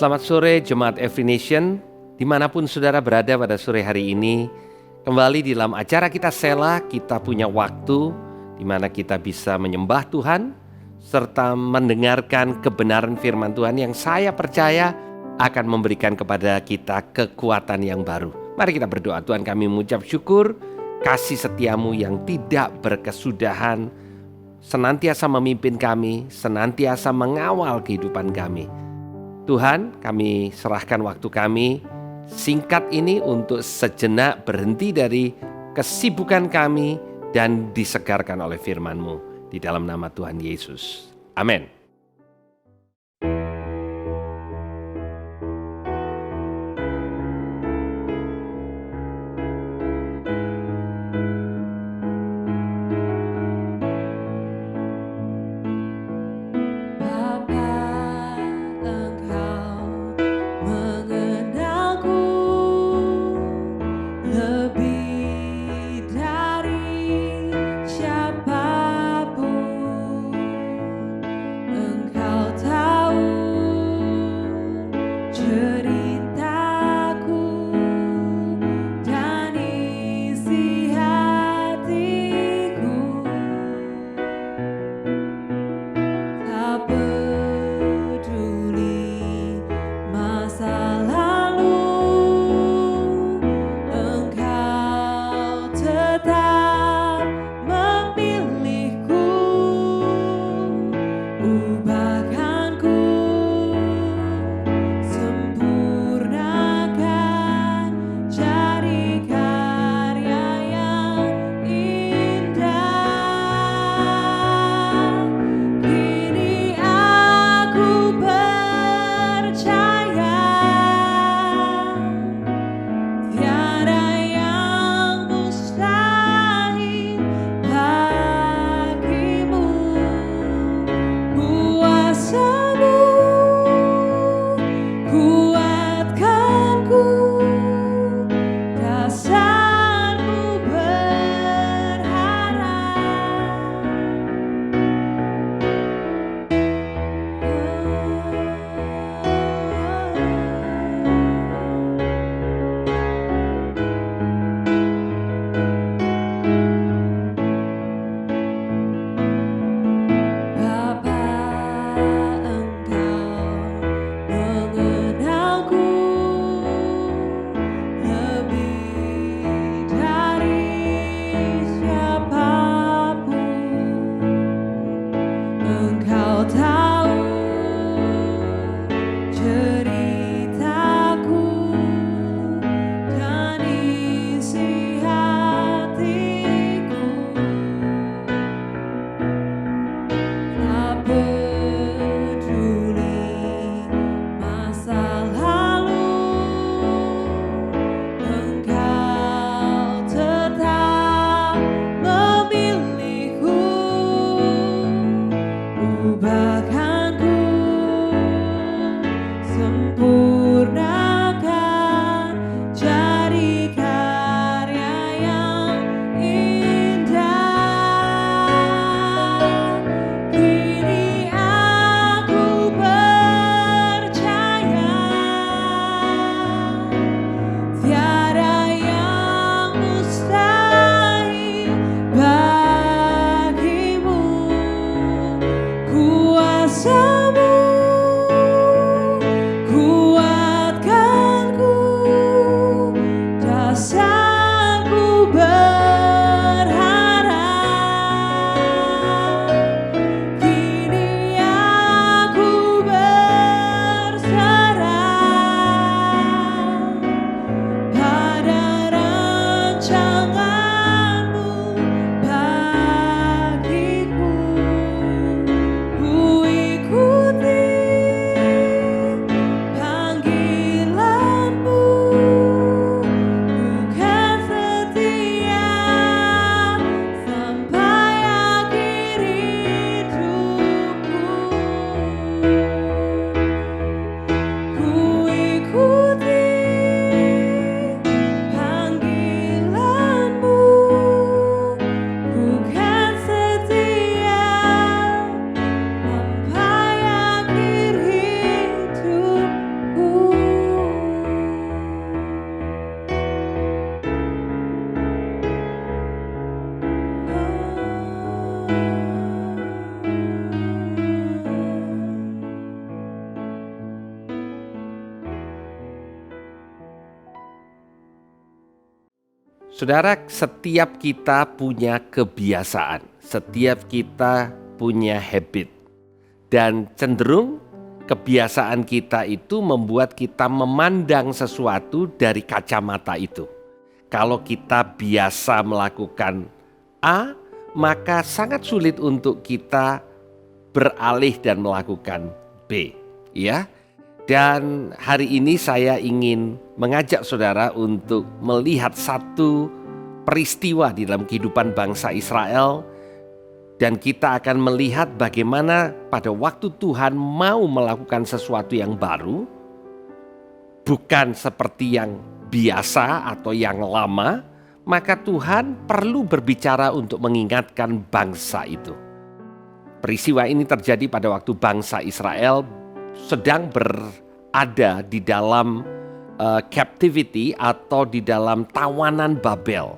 Selamat sore Jemaat Every Nation, dimanapun saudara berada pada sore hari ini. Kembali di dalam acara kita Sela, kita punya waktu di mana kita bisa menyembah Tuhan serta mendengarkan kebenaran firman Tuhan yang saya percaya akan memberikan kepada kita kekuatan yang baru. Mari kita berdoa. Tuhan, kami mengucap syukur kasih setiamu yang tidak berkesudahan senantiasa memimpin kami, senantiasa mengawal kehidupan kami. Tuhan, kami serahkan waktu kami singkat ini untuk sejenak berhenti dari kesibukan kami dan disegarkan oleh firman-Mu di dalam nama Tuhan Yesus. Amin. Saudara, setiap kita punya kebiasaan, setiap kita punya habit, dan cenderung kebiasaan kita itu membuat kita memandang sesuatu dari kacamata itu. Kalau kita biasa melakukan A, maka sangat sulit untuk kita beralih dan melakukan B, ya. Dan hari ini saya ingin mengajak saudara untuk melihat satu peristiwa di dalam kehidupan bangsa Israel, dan kita akan melihat bagaimana pada waktu Tuhan mau melakukan sesuatu yang baru, bukan seperti yang biasa atau yang lama, maka Tuhan perlu berbicara untuk mengingatkan bangsa itu. Peristiwa ini terjadi pada waktu bangsa Israel sedang berada di dalam captivity atau di dalam tawanan Babel.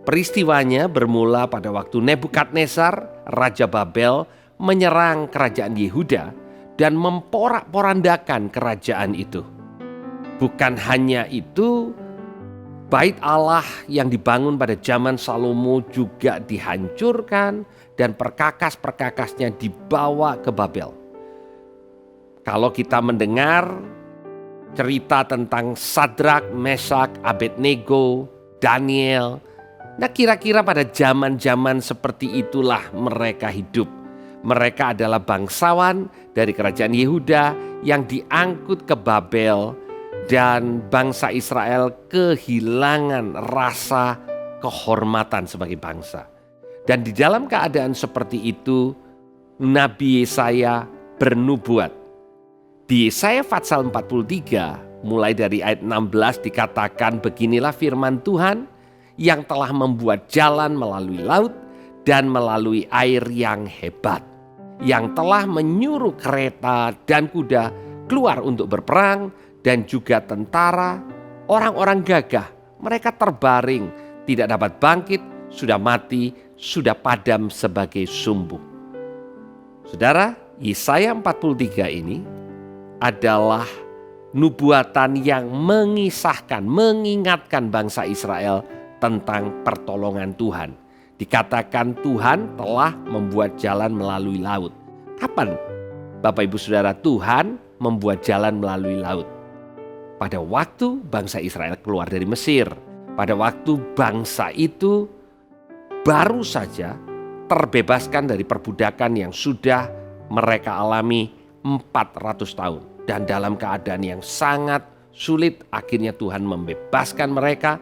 Peristiwanya bermula pada waktu Nebukadnezar, Raja Babel, menyerang kerajaan Yehuda dan memporak-porandakan kerajaan itu. Bukan hanya itu, Bait Allah yang dibangun pada zaman Salomo juga dihancurkan dan perkakas-perkakasnya dibawa ke Babel. Kalau kita mendengar cerita tentang Sadrak, Mesak, Abednego, Daniel, nah kira-kira pada zaman-zaman seperti itulah mereka hidup. Mereka adalah bangsawan dari kerajaan Yehuda yang diangkut ke Babel, dan bangsa Israel kehilangan rasa kehormatan sebagai bangsa. Dan di dalam keadaan seperti itu, Nabi Yesaya bernubuat. Di Yesaya pasal 43 mulai dari ayat 16 dikatakan, beginilah firman Tuhan yang telah membuat jalan melalui laut dan melalui air yang hebat, yang telah menyuruh kereta dan kuda keluar untuk berperang, dan juga tentara, orang-orang gagah, mereka terbaring, tidak dapat bangkit, sudah mati, sudah padam sebagai sumbu. Saudara, Yesaya 43 ini adalah nubuatan yang mengisahkan, mengingatkan bangsa Israel tentang pertolongan Tuhan. Dikatakan Tuhan telah membuat jalan melalui laut. Kapan, Bapak Ibu Saudara, Tuhan membuat jalan melalui laut? Pada waktu bangsa Israel keluar dari Mesir. Pada waktu bangsa itu baru saja terbebaskan dari perbudakan yang sudah mereka alami 400 tahun. Dan dalam keadaan yang sangat sulit, akhirnya Tuhan membebaskan mereka.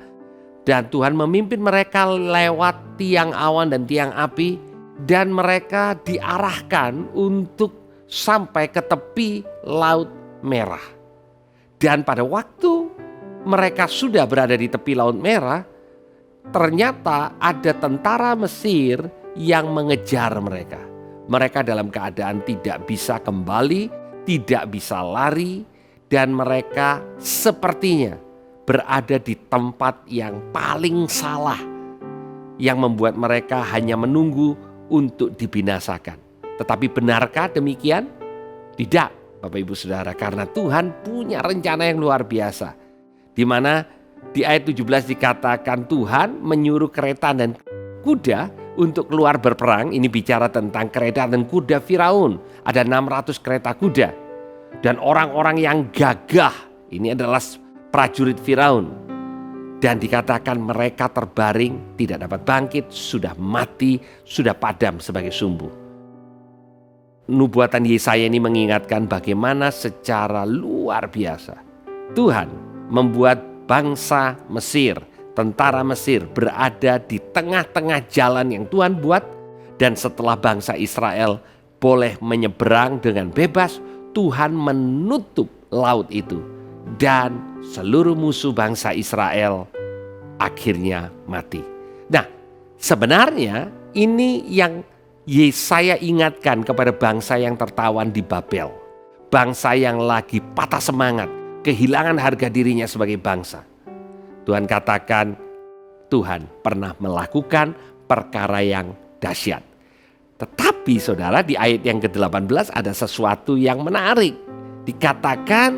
Dan Tuhan memimpin mereka lewat tiang awan dan tiang api. Dan mereka diarahkan untuk sampai ke tepi Laut Merah. Dan pada waktu mereka sudah berada di tepi Laut Merah, ternyata ada tentara Mesir yang mengejar mereka. Mereka dalam keadaan tidak bisa kembali, tidak bisa lari, dan mereka sepertinya berada di tempat yang paling salah, yang membuat mereka hanya menunggu untuk dibinasakan. Tetapi benarkah demikian? Tidak, Bapak Ibu Saudara, karena Tuhan punya rencana yang luar biasa, di mana di ayat 17 dikatakan Tuhan menyuruh kereta dan kuda untuk keluar berperang. Ini bicara tentang kereta dan kuda Firaun. Ada 600 kereta kuda. Dan orang-orang yang gagah, ini adalah prajurit Firaun. Dan dikatakan mereka terbaring, tidak dapat bangkit, sudah mati, sudah padam sebagai sumbu. Nubuatan Yesaya ini mengingatkan bagaimana secara luar biasa Tuhan membuat bangsa Mesir, tentara Mesir berada di tengah-tengah jalan yang Tuhan buat. Dan setelah bangsa Israel boleh menyeberang dengan bebas, Tuhan menutup laut itu. Dan seluruh musuh bangsa Israel akhirnya mati. Nah, sebenarnya ini yang Yesaya ingatkan kepada bangsa yang tertawan di Babel. Bangsa yang lagi patah semangat, kehilangan harga dirinya sebagai bangsa. Tuhan katakan, Tuhan pernah melakukan perkara yang dahsyat. Tetapi saudara, di ayat yang ke-18 ada sesuatu yang menarik. Dikatakan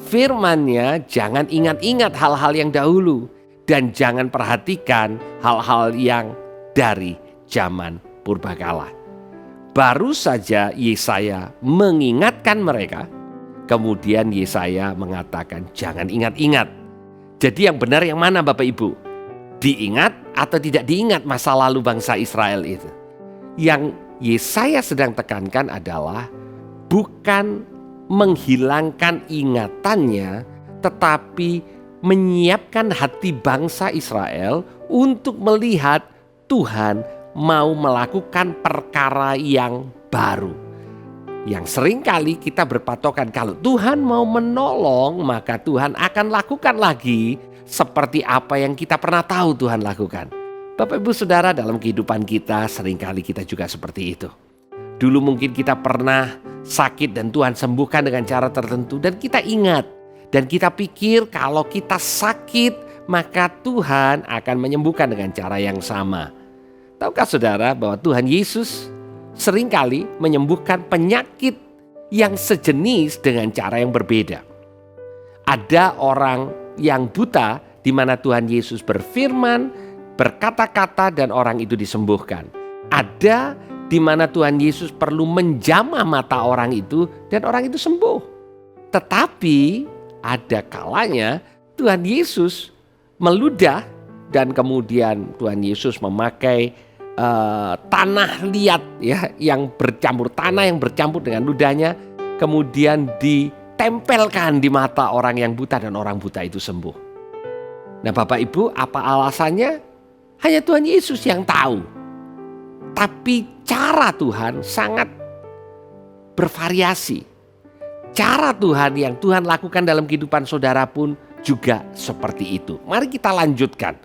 firman-Nya, jangan ingat-ingat hal-hal yang dahulu, dan jangan perhatikan hal-hal yang dari zaman purbakala. Baru saja Yesaya mengingatkan mereka, kemudian Yesaya mengatakan jangan ingat-ingat. Jadi yang benar yang mana Bapak Ibu? Diingat atau tidak diingat masa lalu bangsa Israel itu? Yang Yesaya sedang tekankan adalah bukan menghilangkan ingatannya, tetapi menyiapkan hati bangsa Israel untuk melihat Tuhan mau melakukan perkara yang baru. Yang seringkali kita berpatokan kalau Tuhan mau menolong, maka Tuhan akan lakukan lagi seperti apa yang kita pernah tahu Tuhan lakukan. Bapak Ibu Saudara, dalam kehidupan kita seringkali kita juga seperti itu. Dulu mungkin kita pernah sakit dan Tuhan sembuhkan dengan cara tertentu dan kita ingat. Dan kita pikir kalau kita sakit maka Tuhan akan menyembuhkan dengan cara yang sama. Tahukah saudara bahwa Tuhan Yesus seringkali menyembuhkan penyakit yang sejenis dengan cara yang berbeda. Ada orang yang buta di mana Tuhan Yesus berfirman, berkata-kata dan orang itu disembuhkan. Ada di mana Tuhan Yesus perlu menjamah mata orang itu dan orang itu sembuh. Tetapi ada kalanya Tuhan Yesus meludah dan kemudian Tuhan Yesus memakai tanah liat ya yang bercampur, tanah yang bercampur dengan ludahnya, kemudian ditempelkan di mata orang yang buta dan orang buta itu sembuh. Nah Bapak Ibu, apa alasannya? Hanya Tuhan Yesus yang tahu. Tapi cara Tuhan sangat bervariasi. Cara Tuhan yang Tuhan lakukan dalam kehidupan saudara pun juga seperti itu. Mari kita lanjutkan.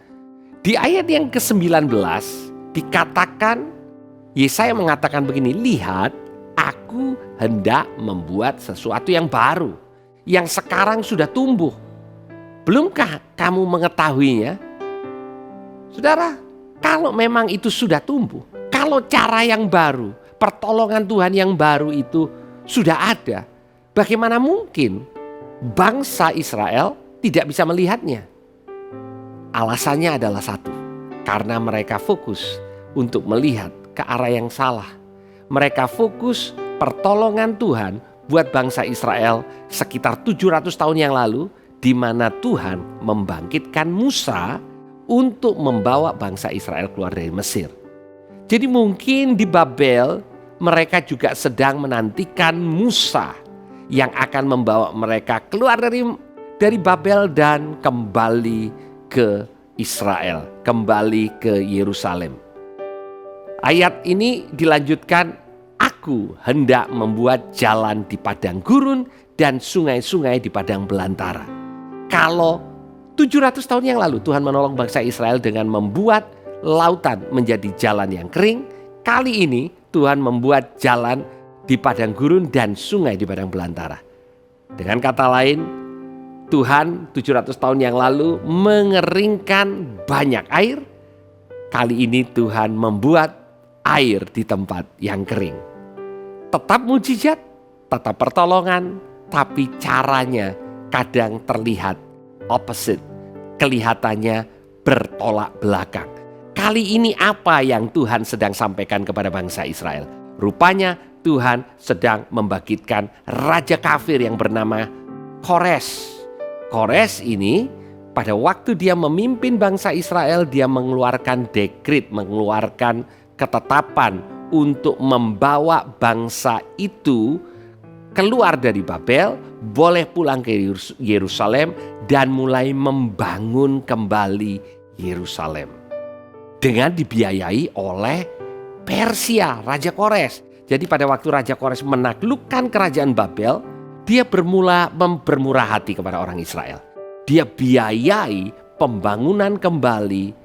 Di ayat yang ke-19 dikatakan, Yesaya mengatakan begini, lihat aku hendak membuat sesuatu yang baru, yang sekarang sudah tumbuh. Belumkah kamu mengetahuinya? Saudara, kalau memang itu sudah tumbuh, kalau cara yang baru, pertolongan Tuhan yang baru itu sudah ada, bagaimana mungkin bangsa Israel tidak bisa melihatnya? Alasannya adalah satu, karena mereka fokus untuk melihat ke arah yang salah. Mereka fokus pertolongan Tuhan buat bangsa Israel sekitar 700 tahun yang lalu, di mana Tuhan membangkitkan Musa untuk membawa bangsa Israel keluar dari Mesir. Jadi mungkin di Babel mereka juga sedang menantikan Musa yang akan membawa mereka keluar dari Babel dan kembali ke Israel, kembali ke Yerusalem. Ayat ini dilanjutkan, aku hendak membuat jalan di padang gurun dan sungai-sungai di padang belantara. Kalau 700 tahun yang lalu Tuhan menolong bangsa Israel dengan membuat lautan menjadi jalan yang kering, kali ini Tuhan membuat jalan di padang gurun dan sungai di padang belantara. Dengan kata lain, Tuhan 700 tahun yang lalu mengeringkan banyak air. Kali ini Tuhan membuat air di tempat yang kering. Tetap mujizat, tetap pertolongan, tapi caranya kadang terlihat opposite. Kelihatannya bertolak belakang. Kali ini apa yang Tuhan sedang sampaikan kepada bangsa Israel? Rupanya Tuhan sedang membangkitkan raja kafir yang bernama Kores. Kores ini pada waktu dia memimpin bangsa Israel, dia mengeluarkan dekret, mengeluarkan ketetapan untuk membawa bangsa itu keluar dari Babel, boleh pulang ke Yerusalem dan mulai membangun kembali Yerusalem. Dengan dibiayai oleh Persia, Raja Kores. Jadi pada waktu Raja Kores menaklukkan kerajaan Babel, dia bermurah hati kepada orang Israel. Dia biayai pembangunan kembali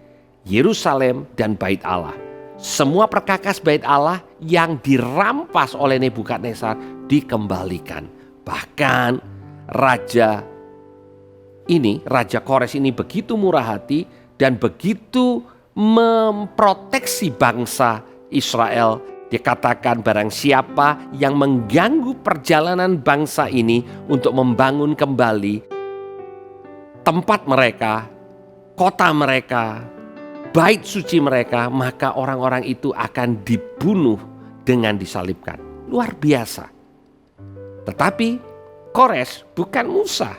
Yerusalem dan Bait Allah. Semua perkakas Bait Allah yang dirampas oleh Nebukadnezar dikembalikan. Bahkan Raja Kores ini begitu murah hati dan begitu memproteksi bangsa Israel. Dikatakan barang siapa yang mengganggu perjalanan bangsa ini untuk membangun kembali tempat mereka, kota mereka, bait suci mereka, maka orang-orang itu akan dibunuh dengan disalibkan. Luar biasa. Tetapi Kores bukan Musa.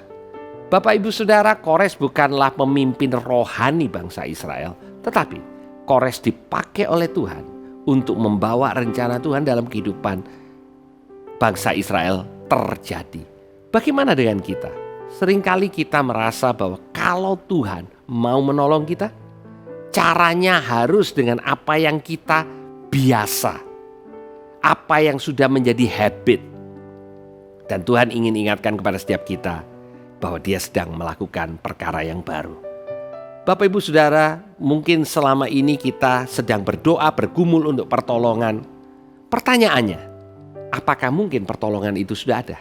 Bapak Ibu Saudara, Kores bukanlah pemimpin rohani bangsa Israel. Tetapi Kores dipakai oleh Tuhan untuk membawa rencana Tuhan dalam kehidupan bangsa Israel terjadi. Bagaimana dengan kita? Seringkali kita merasa bahwa kalau Tuhan mau menolong kita, caranya harus dengan apa yang kita biasa, apa yang sudah menjadi habit. Dan Tuhan ingin ingatkan kepada setiap kita bahwa Dia sedang melakukan perkara yang baru. Bapak Ibu Saudara, mungkin selama ini kita sedang berdoa bergumul untuk pertolongan. Pertanyaannya, apakah mungkin pertolongan itu sudah ada?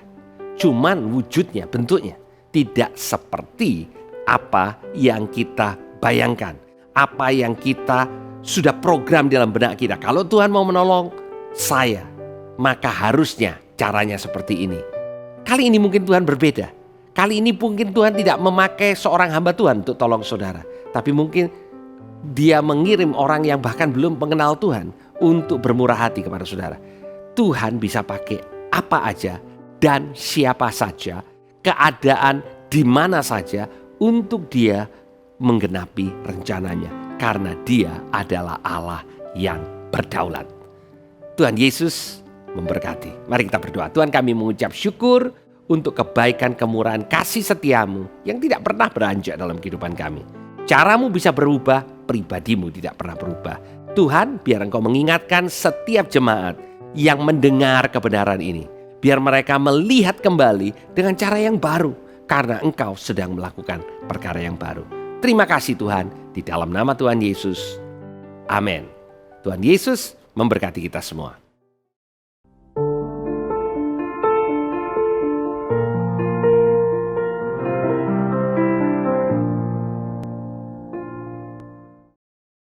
Cuman wujudnya, bentuknya tidak seperti apa yang kita bayangkan, apa yang kita sudah program dalam benak kita. Kalau Tuhan mau menolong saya, maka harusnya caranya seperti ini. Kali ini mungkin Tuhan berbeda. Kali ini mungkin Tuhan tidak memakai seorang hamba Tuhan untuk tolong saudara. Tapi mungkin Dia mengirim orang yang bahkan belum mengenal Tuhan untuk bermurah hati kepada saudara. Tuhan bisa pakai apa aja dan siapa saja, keadaan di mana saja untuk Dia menggenapi rencananya. Karena Dia adalah Allah yang berdaulat. Tuhan Yesus memberkati. Mari kita berdoa. Tuhan, kami mengucap syukur untuk kebaikan, kemurahan, kasih setiamu yang tidak pernah beranjak dalam kehidupan kami. Caramu bisa berubah, pribadimu tidak pernah berubah. Tuhan, biar Engkau mengingatkan setiap jemaat yang mendengar kebenaran ini. Biar mereka melihat kembali dengan cara yang baru, karena Engkau sedang melakukan perkara yang baru. Terima kasih Tuhan, di dalam nama Tuhan Yesus. Amin. Tuhan Yesus memberkati kita semua.